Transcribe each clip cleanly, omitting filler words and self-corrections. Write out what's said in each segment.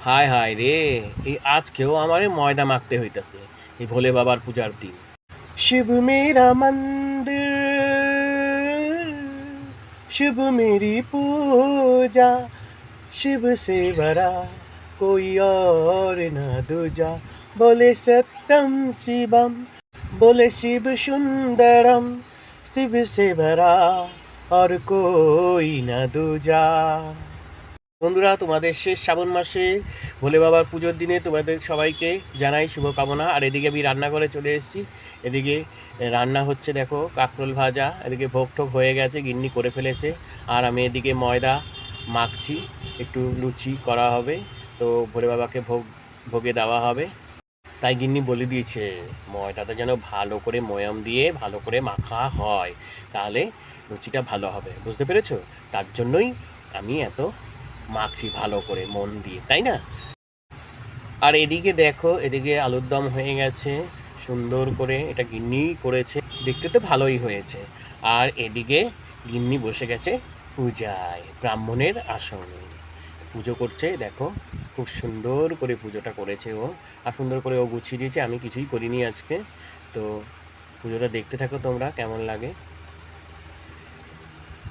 হায় হায় রে, এই আজকেও আমারে ময়দা মাখতে হইতাছে এই ভোলে বাবার পূজার দিন। শিব মেরা মন্দির, शिव मेरी पूजा, शिव से बड़ा कोई और न दूजा। बोले सत्यम शिवम, बोले शिव सुंदरम, शिव से बड़ा और कोई न दूजा। বন্ধুরা, তোমাদের শেষ শ্রাবণ মাসে ভোলে বাবার পুজোর দিনে তোমাদের সবাইকে জানাই শুভকামনা। আর এদিকে আমি রান্না করে চলে এসেছি। এদিকে রান্না হচ্ছে, দেখো, কাঁকরোল ভাজা, এদিকে ভোগ টোগ হয়ে গেছে, গিন্নি করে ফেলেছে। আর আমি এদিকে ময়দা মাখছি, একটু লুচি করা হবে। তো ভোলে বাবাকে ভোগে দেওয়া হবে। তাই গিন্নি বলে দিয়েছে ময়দাটা যেন ভালো করে ময়াম দিয়ে ভালো করে মাখা হয়, তাহলে লুচিটা ভালো হবে। বুঝতে পেরেছো? তার জন্যই আমি এত মাখছি ভালো করে মন দিয়ে, তাই না? আর এদিকে দেখো, এদিকে আলুর দম হয়ে গেছে সুন্দর করে, এটা গিন্নি করেছে, দেখতে তো ভালোই হয়েছে। আর এদিকে গিন্নি বসে গেছে পূজায়, ব্রাহ্মণের আসনে পুজো করছে। দেখো, খুব সুন্দর করে পুজোটা করেছে ও, আর সুন্দর করে ও গুছিয়ে দিয়েছে, আমি কিছুই করিনি আজকে। তো পুজোটা দেখতে থাকো তোমরা, কেমন লাগে।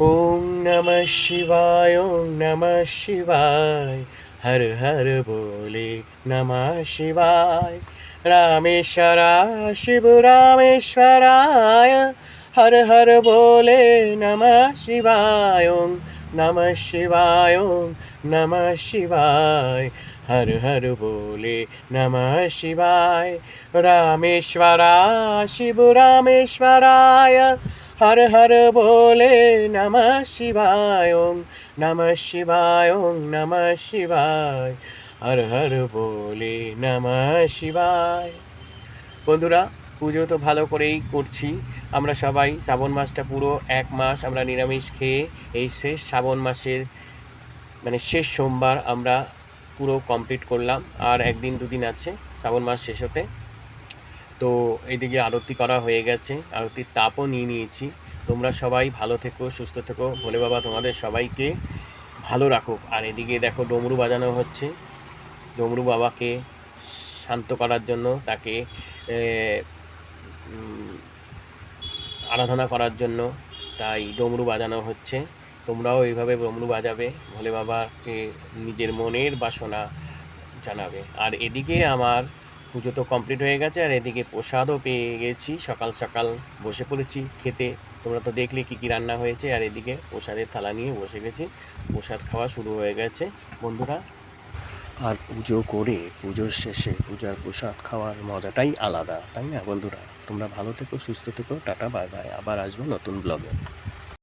ओम नमः शिवाय, ओम नमः शिवाय, हर हर बोले नमः शिवाय। रामेश्वरा शिव रामेश्वराय, हर हर बोले नमः शिवाय। ओम नमः शिवाय, ओम नमः शिवाय, हर हर बोले नमः शिवाय। रामेश्वरा शिव रामेश्वराय, हर हर बोले नमः शिवाय। ओम नमः शिवाय, ओम नमः शिवाय, हर हर बोले नमः शिवाय। বন্ধুরা, পুজো তো ভালো করেই করছি আমরা সবাই। শ্রাবণ মাসটা পুরো এক মাস আমরা নিরামিষ খেয়ে এই শেষ শ্রাবণ মাসের মানে শেষ সোমবার আমরা পুরো কমপ্লিট করলাম। আর একদিন দুদিন আছে শ্রাবণ মাস শেষ হতে। তো এইদিকে আরতি করা হয়ে গেছে, আরতির তাপও নিয়ে নিয়েছি। তোমরা সবাই ভালো থেকো, সুস্থ থেকো, ভোলে বাবা তোমাদের সবাইকে ভালো রাখুক। আর এদিকে দেখো ডমরু বাজানো হচ্ছে, ডমরু বাবাকে শান্ত করার জন্য, তাকে আরাধনা করার জন্য, তাই ডমরু বাজানো হচ্ছে। তোমরাও এইভাবে ডমরু বাজাবে, ভোলে বাবাকে নিজের মনের বাসনা জানাবে। আর এদিকে আমার পুজো তো কমপ্লিট হয়ে গেছে, আর এদিকে প্রসাদও পেয়ে গেছি, সকাল সকাল বসে পড়েছি খেতে। তোমরা তো দেখলে কী কী রান্না হয়েছে। আর এদিকে প্রসাদের থালা নিয়ে বসে গেছি, প্রসাদ খাওয়া শুরু হয়ে গেছে বন্ধুরা। আর পুজো করে পুজোর শেষে পূজার প্রসাদ খাওয়ার মজাটাই আলাদা, তাই না বন্ধুরা? তোমরা ভালো থেকো, সুস্থ থেকো, টাটা, বাই বাই। আবার আসবো নতুন ব্লগে।